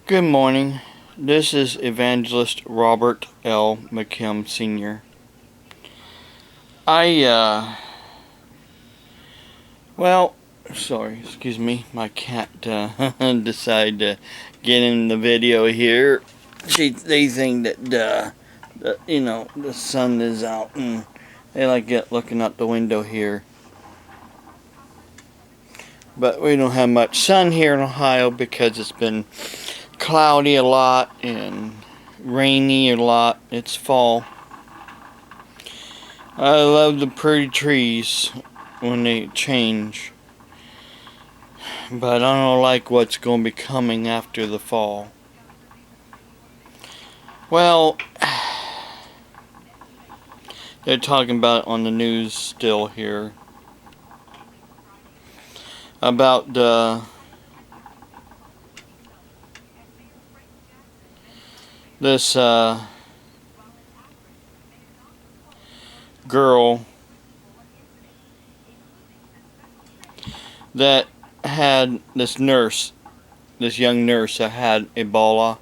Good morning. This is Evangelist Robert L. McKim Sr. Excuse me, my cat decided to get in the video here. They think that, the sun is out and they like looking out the window here. But we don't have much sun here in Ohio because it's been cloudy a lot and rainy a lot. It's fall. I love the pretty trees when they change, but I don't like what's going to be coming after the fall. Well, they're talking about on the news still here about this girl that had this young nurse that had Ebola.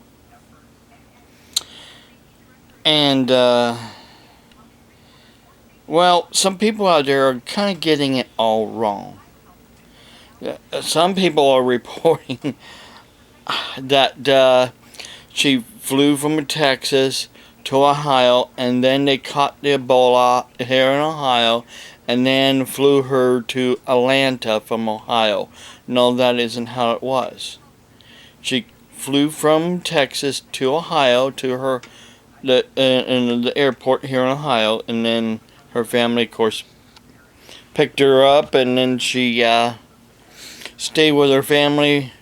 And, some people out there are kind of getting it all wrong. Some people are reporting that she flew from Texas to Ohio, and then they caught the Ebola here in Ohio, and then flew her to Atlanta from Ohio. No, that isn't how it was. She flew from Texas to Ohio to in the airport here in Ohio, and then her family, of course, picked her up, and then she stayed with her family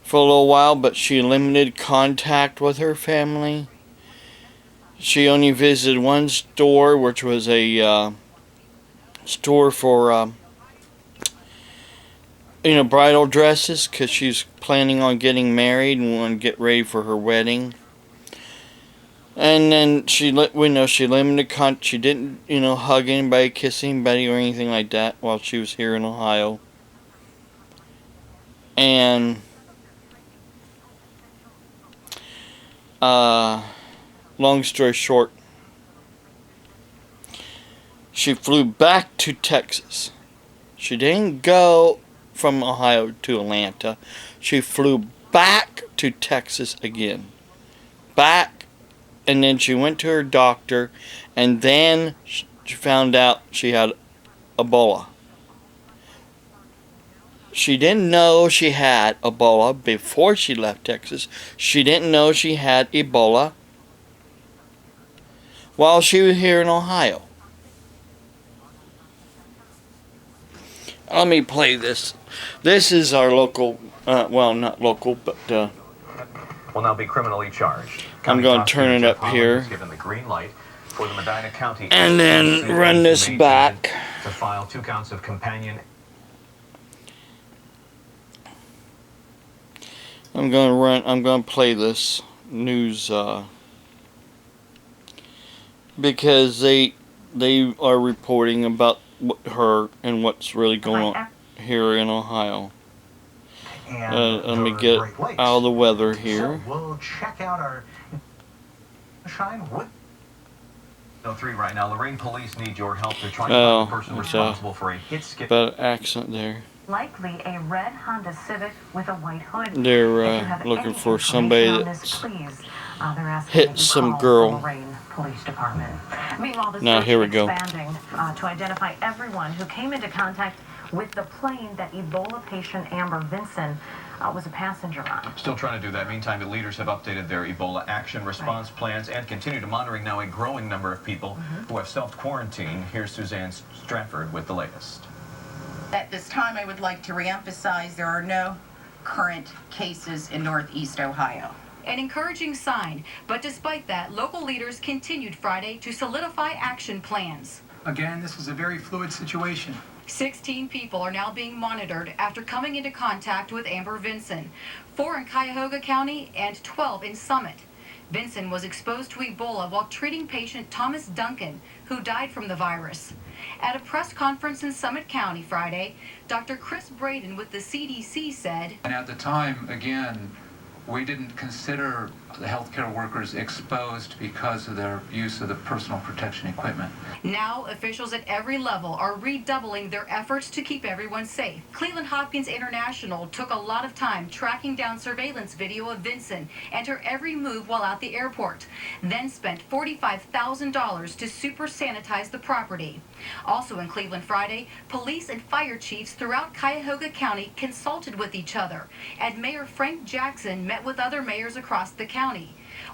for a little while, but she limited contact with her family. She only visited one store, which was a store for bridal dresses, because she's planning on getting married and want to get ready for her wedding. And then she limited contact. She didn't hug anybody, kiss anybody, or anything like that while she was here in Ohio. And long story short, she flew back to Texas. She didn't go from Ohio to Atlanta. She flew back to Texas again. Back, and then she went to her doctor, and then she found out she had Ebola. She didn't know she had Ebola before she left Texas. She didn't know she had Ebola while she was here in Ohio. Let me play this. This is our local, not local, but will now be criminally charged. I'm going to turn it up here. Given the green light for the Medina County and then run this back to file 2 counts of companion. I'm going to play this news because they are reporting about her and what's really going on here in Ohio. Let me get out of the weather here. So we'll check out our shine. What? 03 right now. Lorraine police need your help. They're trying to find the person responsible for a hit skip. Bad accent there. Likely a red Honda Civic with a white hood. They're looking for somebody that's hit some girl. Meanwhile, the now search here we go. Expanding to identify everyone who came into contact with the plane that Ebola patient Amber Vinson was a passenger on. Still trying to do that. Meantime, the leaders have updated their Ebola action response plans and continue to monitoring now a growing number of people who have self-quarantined. Here's Suzanne Stratford with the latest. At this time, I would like to reemphasize there are no current cases in Northeast Ohio. An encouraging sign, but despite that, local leaders continued Friday to solidify action plans. Again, this is a very fluid situation. 16 people are now being monitored after coming into contact with Amber Vinson, 4 in Cuyahoga County and 12 in Summit. Vinson was exposed to Ebola while treating patient Thomas Duncan, who died from the virus. At a press conference in Summit County Friday, Dr. Chris Braden with the CDC said, And at the time, again, we didn't consider the healthcare workers exposed because of their use of the personal protection equipment. Now, officials at every level are redoubling their efforts to keep everyone safe. Cleveland Hopkins International took a lot of time tracking down surveillance video of Vincent and her every move while at the airport, then spent $45,000 to super sanitize the property. Also in Cleveland Friday, police and fire chiefs throughout Cuyahoga County consulted with each other, and Mayor Frank Jackson met with other mayors across the county.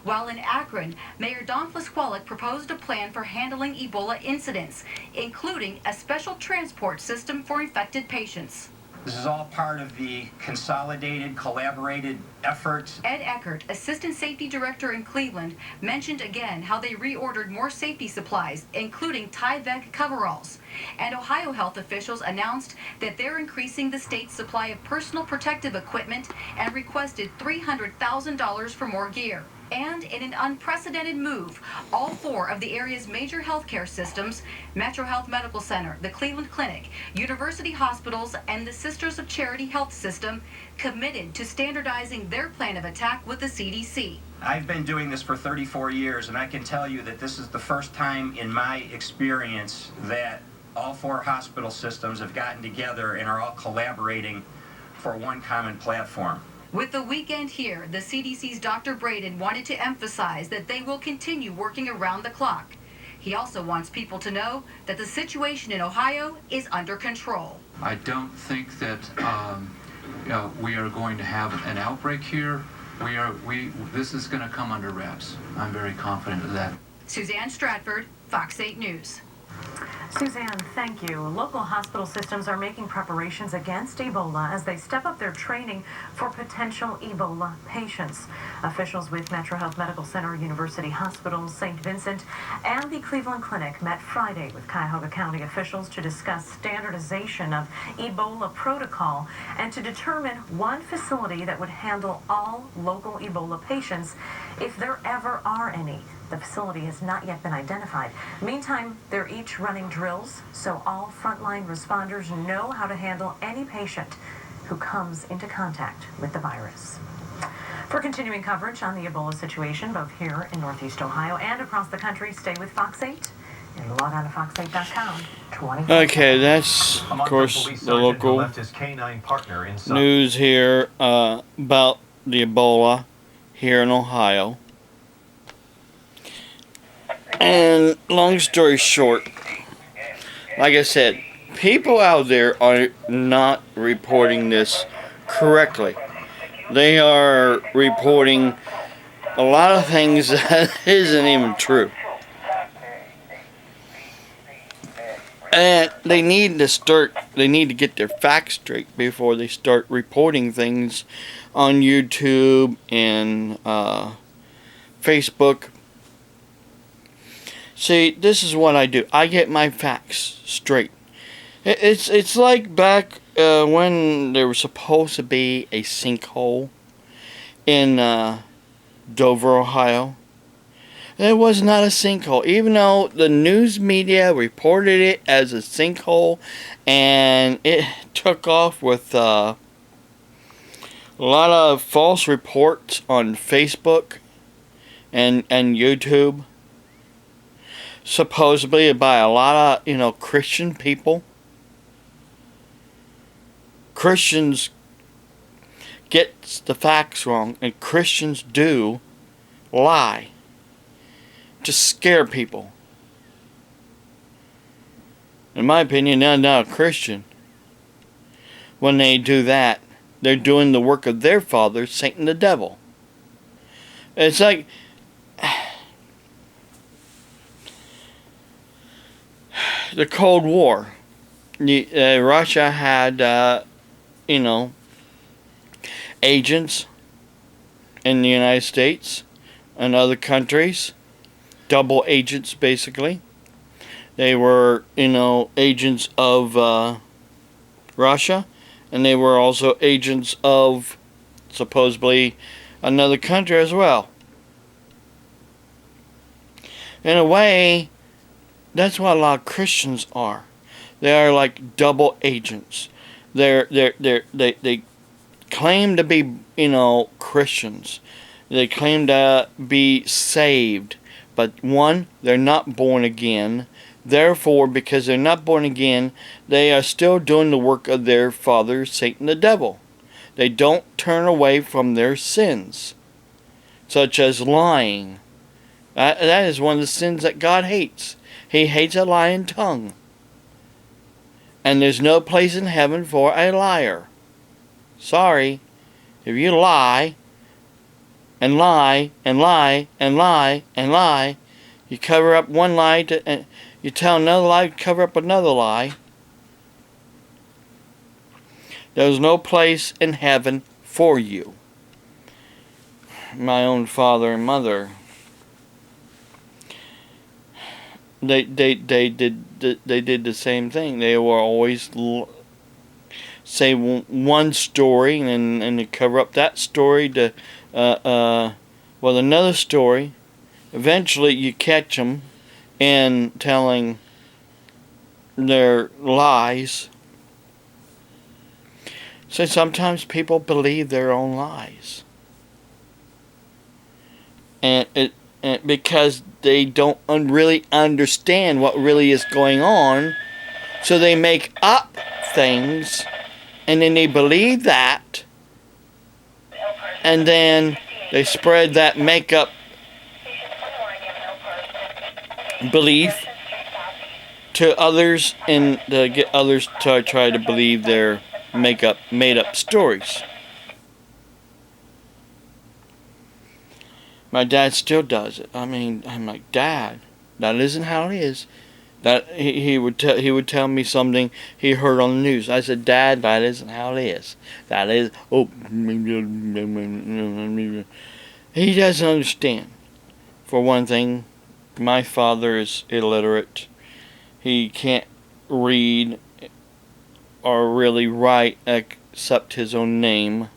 While in Akron, Mayor Don Fliskwalik proposed a plan for handling Ebola incidents, including a special transport system for infected patients. This is all part of the consolidated, collaborated effort. Ed Eckert, Assistant Safety Director in Cleveland, mentioned again how they reordered more safety supplies, including Tyvek coveralls. And Ohio health officials announced that they're increasing the state's supply of personal protective equipment and requested $300,000 for more gear. And in an unprecedented move, all four of the area's major healthcare systems, Metro Health Medical Center, the Cleveland Clinic, university hospitals, and the Sisters of Charity Health System, committed to standardizing their plan of attack with the CDC. I've been doing this for 34 years, and I can tell you that this is the first time in my experience that all four hospital systems have gotten together and are all collaborating for one common platform. With the weekend here, the CDC's Dr. Braden wanted to emphasize that they will continue working around the clock. He also wants people to know that the situation in Ohio is under control. I don't think that we are going to have an outbreak here. This is going to come under wraps. I'm very confident of that. Suzanne Stratford, Fox 8 News. Suzanne, thank you. Local hospital systems are making preparations against Ebola as they step up their training for potential Ebola patients. Officials with Metro Health Medical Center, University Hospitals, St. Vincent, and the Cleveland Clinic met Friday with Cuyahoga County officials to discuss standardization of Ebola protocol and to determine one facility that would handle all local Ebola patients if there ever are any. The facility has not yet been identified. Meantime, they're each running drills so all frontline responders know how to handle any patient who comes into contact with the virus. For continuing coverage on the Ebola situation, both here in Northeast Ohio and across the country, stay with Fox 8 and log on to fox8.com 24/7. Okay, that's, of course, the local news here about the Ebola here in Ohio. And long story short, like I said, people out there are not reporting this correctly. They are reporting a lot of things that isn't even true. And they need to get their facts straight before they start reporting things on YouTube and Facebook. See, this is what I do. I get my facts straight. It's like back when there was supposed to be a sinkhole in Dover, Ohio. It was not a sinkhole, even though the news media reported it as a sinkhole, and it took off with a lot of false reports on Facebook and YouTube. Supposedly by a lot of, Christian people. Christians get the facts wrong, and Christians do lie to scare people. In my opinion, they're not a Christian. When they do that, they're doing the work of their father, Satan the devil. It's like the Cold War. Russia had, agents in the United States and other countries. Double agents, basically. They were, agents of Russia, and they were also agents of, supposedly, another country as well. In a way, that's what a lot of Christians are. They are like double agents. They claim to be, Christians. They claim to be saved. But one, they're not born again. Therefore, because they're not born again, they are still doing the work of their father, Satan the devil. They don't turn away from their sins, such as lying. That is one of the sins that God hates. He hates a lying tongue. And there's no place in heaven for a liar. Sorry. If you lie, and lie, and lie, and lie, and lie, you cover up one lie, and you tell another lie, cover up another lie. There's no place in heaven for you. My own father and mother, they did the same thing. They were always say one story and they cover up that story to with another story. Eventually, you catch them in telling their lies. So sometimes people believe their own lies, and because they don't really understand what really is going on, so they make up things, and then they believe that, and then they spread that make-up belief to others, and to get others to try to believe their made-up stories. My dad still does it. I mean, I'm like, Dad, that isn't how it is. That he would tell me something he heard on the news. I said, Dad, that isn't how it is. That is he doesn't understand. For one thing, my father is illiterate. He can't read or really write except his own name.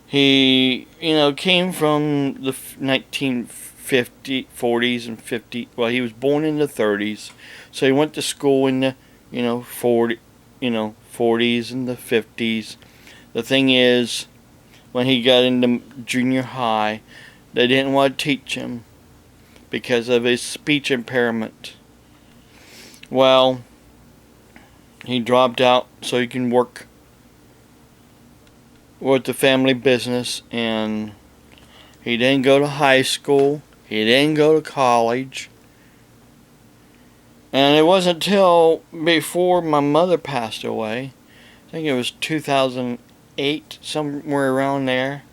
He, came from the 1940s and 50s. Well, he was born in the 30s, so he went to school in the, 40s and the 50s. The thing is, when he got into junior high, they didn't want to teach him because of his speech impairment. Well, he dropped out so he can work with the family business, and he didn't go to high school, he didn't go to college, and it wasn't until before my mother passed away, I think it was 2008, somewhere around there,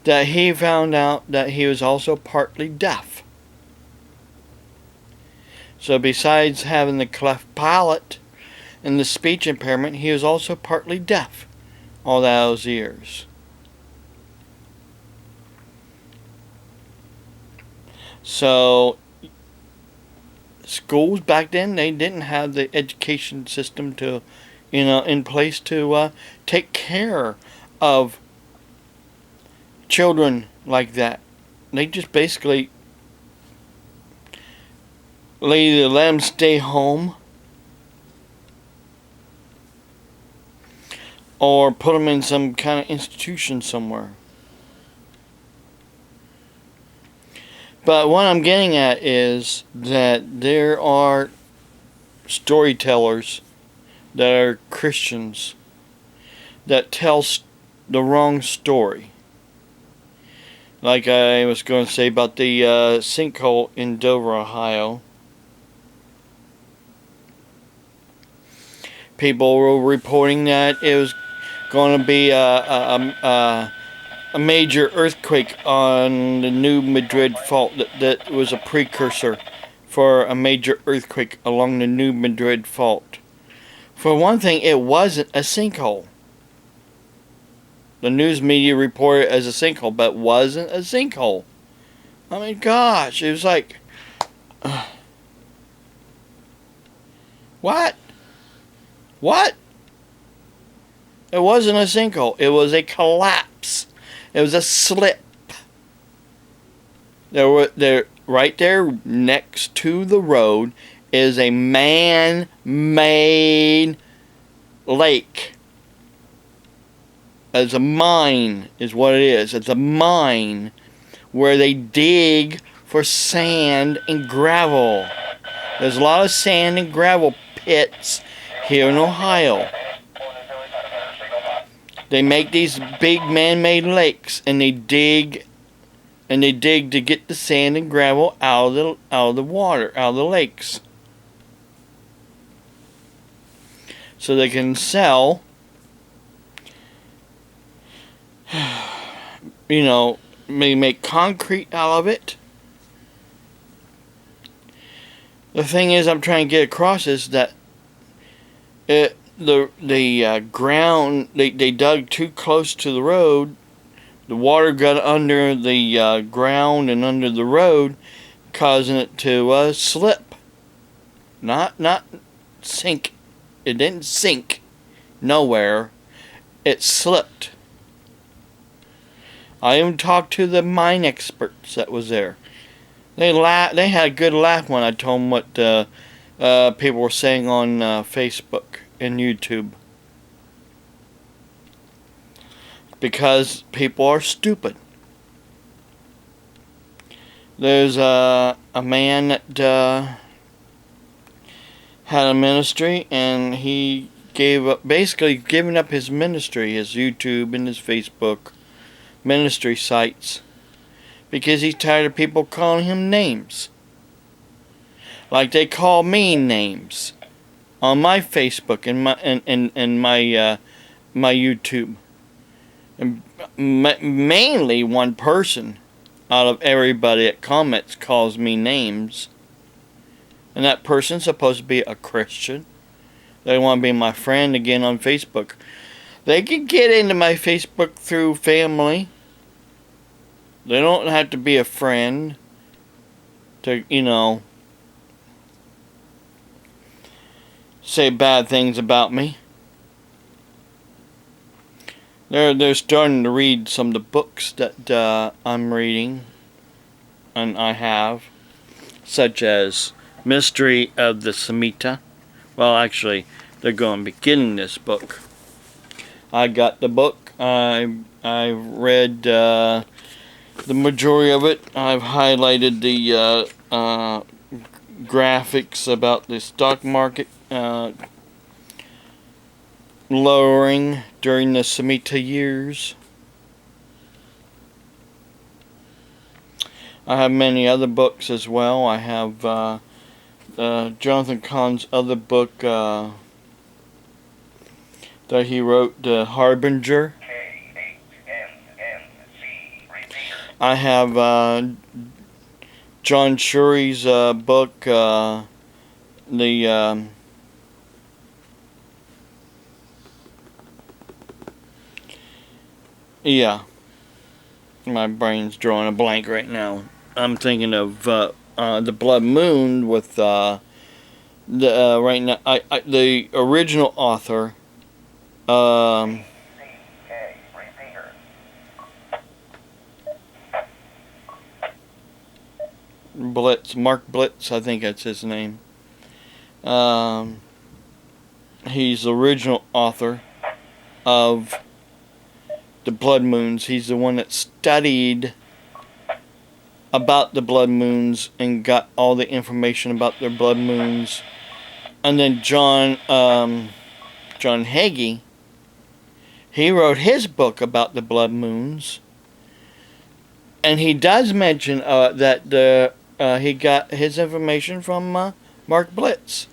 that he found out that he was also partly deaf. So besides having the cleft palate and the speech impairment, he was also partly deaf all those years. So schools back then, they didn't have the education system to, in place to take care of children like that. They just basically either let them stay home or put them in some kind of institution somewhere. But what I'm getting at is that there are storytellers that are Christians that tell the wrong story. Like I was going to say about the sinkhole in Dover, Ohio. People were reporting that it was going to be a major earthquake on the New Madrid Fault that was a precursor for a major earthquake along the New Madrid Fault. For one thing, it wasn't a sinkhole. The news media reported it as a sinkhole, but it wasn't a sinkhole. I mean, gosh, it was like, what? What? It wasn't a sinkhole. It was a collapse. It was a slip. They're right there next to the road, is a man-made lake. It's a mine is what it is. It's a mine where they dig for sand and gravel. There's a lot of sand and gravel pits here in Ohio. They make these big man-made lakes, and they dig to get the sand and gravel out of the water, out of the lakes, so they can sell, maybe make concrete out of it. The thing is, I'm trying to get across is that the ground, they dug too close to the road. The water got under the ground and under the road, causing it to slip. Not sink. It didn't sink nowhere. It slipped. I even talked to the mine experts that was there. They had a good laugh when I told them what people were saying on Facebook and YouTube. Because people are stupid. There's a man that had a ministry, and he basically given up his ministry, his YouTube and his Facebook ministry sites, because he's tired of people calling him names. Like they call me names on my Facebook and my YouTube. And mainly one person out of everybody that comments calls me names. And that person's supposed to be a Christian. They want to be my friend again on Facebook. They can get into my Facebook through family. They don't have to be a friend to, say bad things about me. They're starting to read some of the books that I'm reading, and I have, such as Mystery of the Samhita. Well, actually, they're going to be getting this book. I got the book. I read the majority of it. I've highlighted the graphics about the stock market lowering during the Samhita years. I have many other books as well. I have Jonathan Cahn's other book that he wrote, The Harbinger. I have John Shurey's book, yeah, my brain's drawing a blank right now. I'm thinking of the Blood Moon with right now. The original author. Mark Blitz, I think that's his name. He's the original author of the blood moons. He's the one that studied about the blood moons and got all the information about their blood moons. And then John Hagee, he wrote his book about the blood moons, and he does mention that he got his information from Mark Blitz,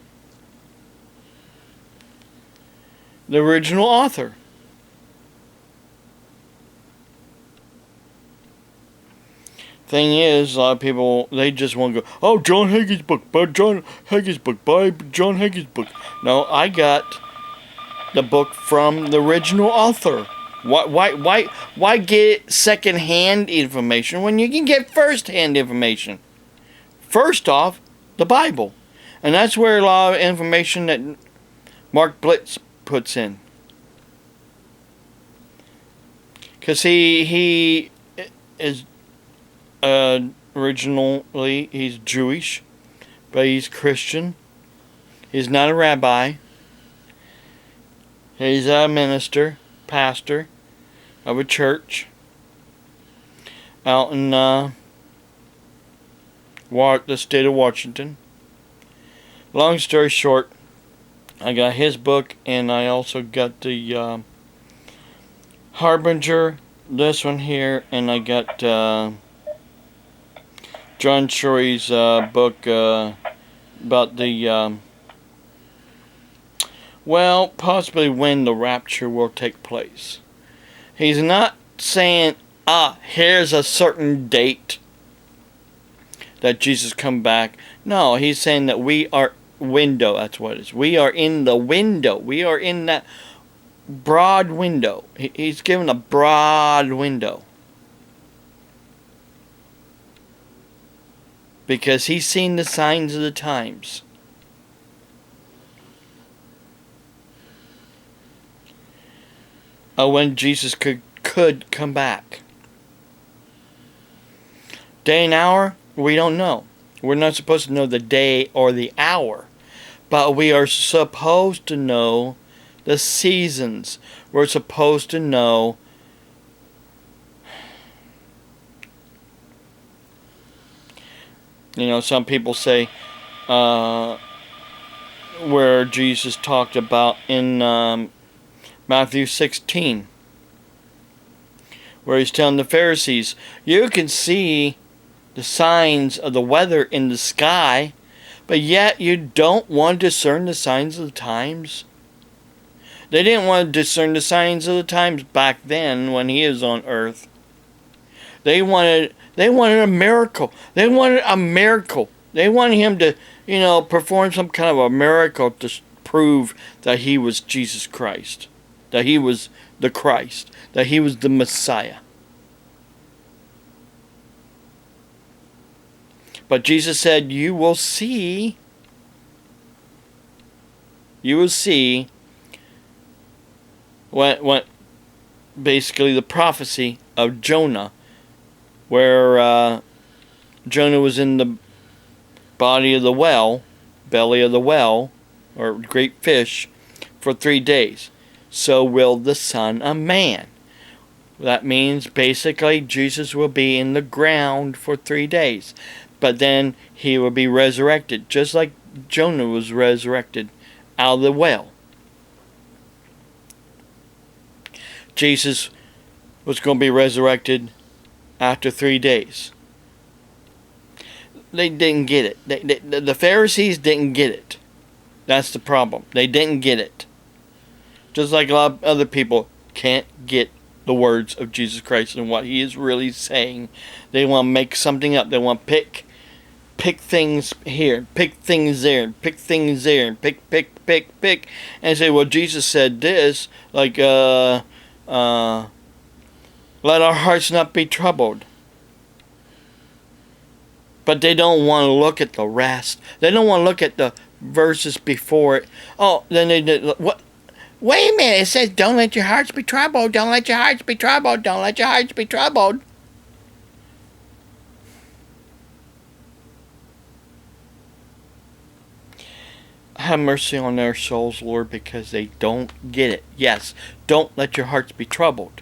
the original author. Thing is, a lot of people, they just want to go, oh, John Hagee's book, buy John Hagee's book, buy John Hagee's book. No, I got the book from the original author. Why get second-hand information when you can get first-hand information? First off, the Bible. And that's where a lot of information that Mark Blitz puts in. Because he is... originally he's Jewish, but he's Christian, He's not a rabbi. He's a minister, pastor of a church out in the state of Washington. Long story short, I got his book, and I also got the Harbinger, this one here, and I got John Shorey's book about the possibly when the rapture will take place. He's not saying, here's a certain date that Jesus come back. No, he's saying that we are window. That's what it is. We are in the window. We are in that broad window. He's given a broad window. Because he's seen the signs of the times. When Jesus could come back. Day and hour, we don't know. We're not supposed to know the day or the hour. But we are supposed to know the seasons. We're supposed to know some people say where Jesus talked about in Matthew 16, where he's telling the Pharisees, you can see the signs of the weather in the sky, but yet you don't want to discern the signs of the times. They didn't want to discern the signs of the times back then when he was on earth. They wanted a miracle. They wanted a miracle. They wanted him to, perform some kind of a miracle to prove that he was Jesus Christ. That he was the Christ. That he was the Messiah. But Jesus said, you will see what basically the prophecy of Jonah, where Jonah was in the belly of the well, or great fish, for 3 days. So will the Son of Man. That means basically Jesus will be in the ground for 3 days. But then he will be resurrected, just like Jonah was resurrected out of the well. Jesus was going to be resurrected after 3 days. They didn't get it. The Pharisees didn't get it. That's the problem. They didn't get it. Just like a lot of other people can't get the words of Jesus Christ and what he is really saying. They want to make something up. They want to pick things here, pick things there, pick things there, and pick, and say, well, Jesus said this, like, let our hearts not be troubled. But they don't want to look at the rest. They don't want to look at the verses before it. Oh, then they did, what? Wait a minute, it says, don't let your hearts be troubled, don't let your hearts be troubled, don't let your hearts be troubled. Have mercy on their souls, Lord, because they don't get it. Yes, don't let your hearts be troubled.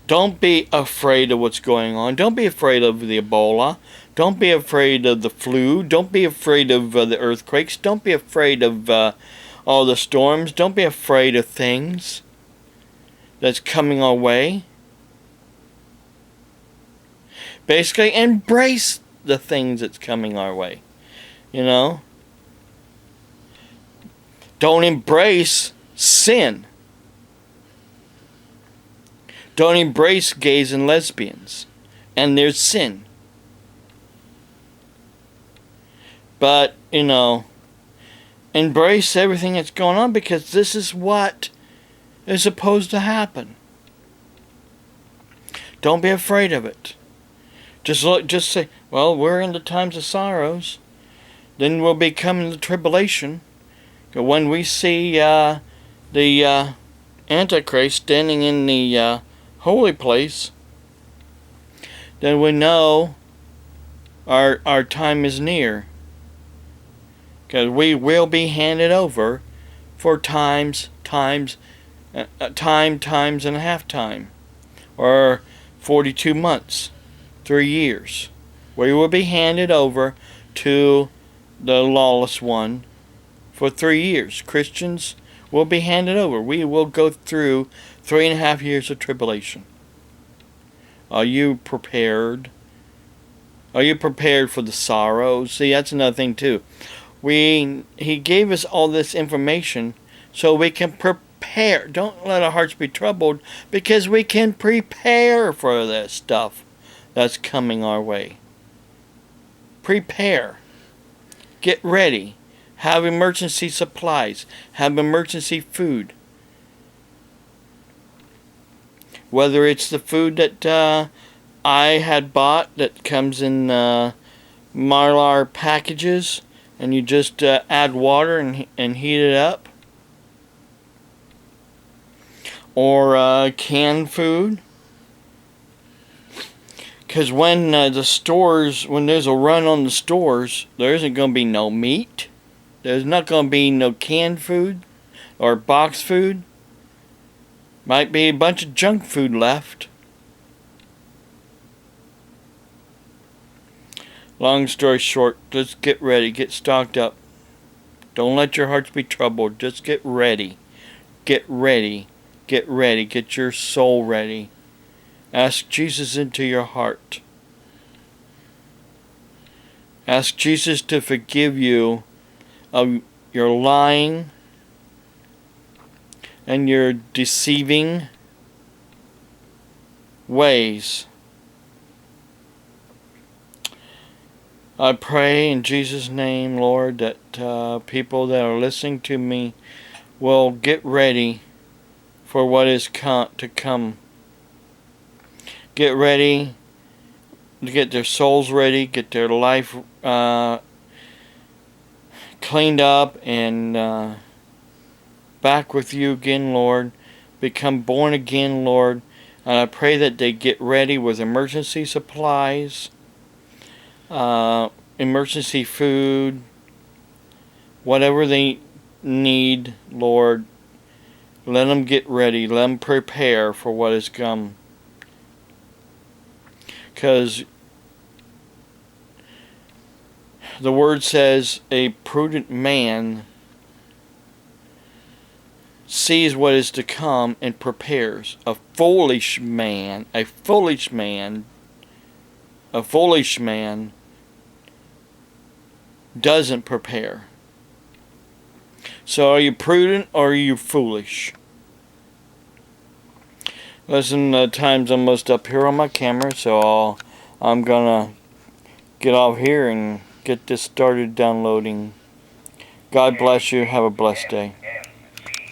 Don't be afraid of what's going on. Don't be afraid of the Ebola. Don't be afraid of the flu. Don't be afraid of the earthquakes. Don't be afraid of all the storms. Don't be afraid of things that's coming our way. Basically, embrace the things that's coming our way. Don't embrace sin. Don't embrace gays and lesbians and their sin. But, embrace everything that's going on, because this is what is supposed to happen. Don't be afraid of it. Just say, well, we're in the times of sorrows. Then we'll be coming to tribulation. When we see the Antichrist standing in the holy place, then we know our time is near. Because we will be handed over for times and a half time. Or 42 months, 3 years. We will be handed over to the lawless one for 3 years. Christians will be handed over. We will go through 3.5 years of tribulation. Are you prepared? Are you prepared for the sorrow? See, that's another thing too. He gave us all this information so we can prepare. Don't let our hearts be troubled, because we can prepare for this stuff that's coming our way. Prepare. Get ready. Have emergency supplies. Have emergency food. Whether it's the food that I had bought that comes in Mylar packages, and you just add water and heat it up. Or canned food. Because when when there's a run on the stores, there isn't going to be no meat. There's not going to be no canned food or box food. Might be a bunch of junk food left. Long story short, just get ready, get stocked up. Don't let your hearts be troubled. Just get ready. Get ready. Get ready. Get your soul ready. Ask Jesus into your heart. Ask Jesus to forgive you of your lying and your deceiving ways. I pray in Jesus' name, Lord, that people that are listening to me will get ready for what is to come. Get ready to get their souls ready, get their life cleaned up, and back with you again, Lord. Become born again, Lord. And I pray that they get ready with emergency supplies, emergency food, whatever they need, Lord. Let them get ready. Let them prepare for what is come. Because the word says a prudent man sees what is to come and prepares. A foolish man doesn't prepare. So are you prudent or are you foolish? Listen, time's almost up here on my camera, so I'm gonna get off here and get this started downloading. God bless you. Have a blessed day.